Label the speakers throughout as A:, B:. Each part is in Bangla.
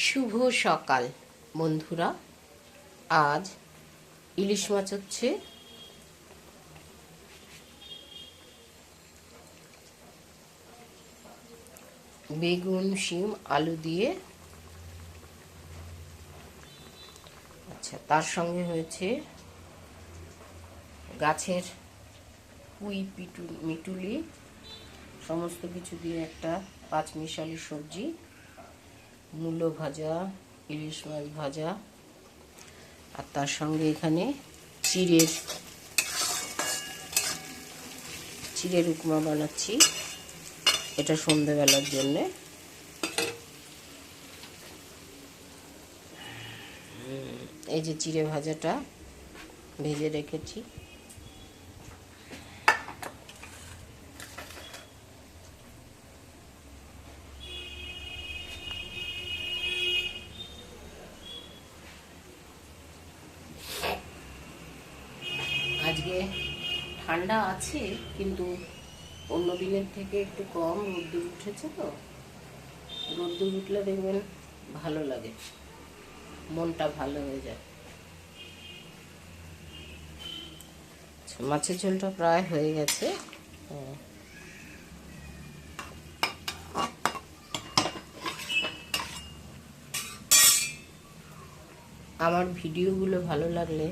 A: শুভ সকাল বন্ধুরা। আজ ইলিশ মাছ হচ্ছে বেগুন শিম আলু দিয়ে, আচ্ছা তার সঙ্গে হয়েছে গাছের পুঁই মিটুলি সমস্ত কিছু দিয়ে একটা পাঁচমিশালি সবজি, মূলো ভাজা, ইলিশ মাছ ভাজা, আর তার সঙ্গে এখানে চিড়ের উপমা বানাচ্ছি, এটা সন্ধেবেলার জন্যে। এই যে চিড়ে ভাজাটা ভেজে রেখেছি, আজকে ঠান্ডা আছে কিন্তু অন্য দিনের থেকে একটু কম রোদ্দুর উঠেছে, তো রোদ্দুর উঠলে দেখবেন ভালো লাগে, মনটা ভালো হয়ে যায়। মাছের ঝোলটা প্রায় হয়ে গেছে। আমার ভিডিওগুলো ভালো লাগলে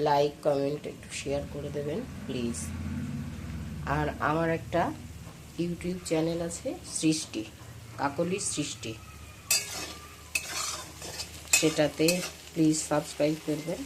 A: লাইক কমেন্ট একটু শেয়ার করে দেবেন প্লিজ। আর আমার একটা ইউটিউব চ্যানেল আছে, সৃষ্টি কাকলি সৃষ্টি, সেটাতে প্লিজ সাবস্ক্রাইব করবেন।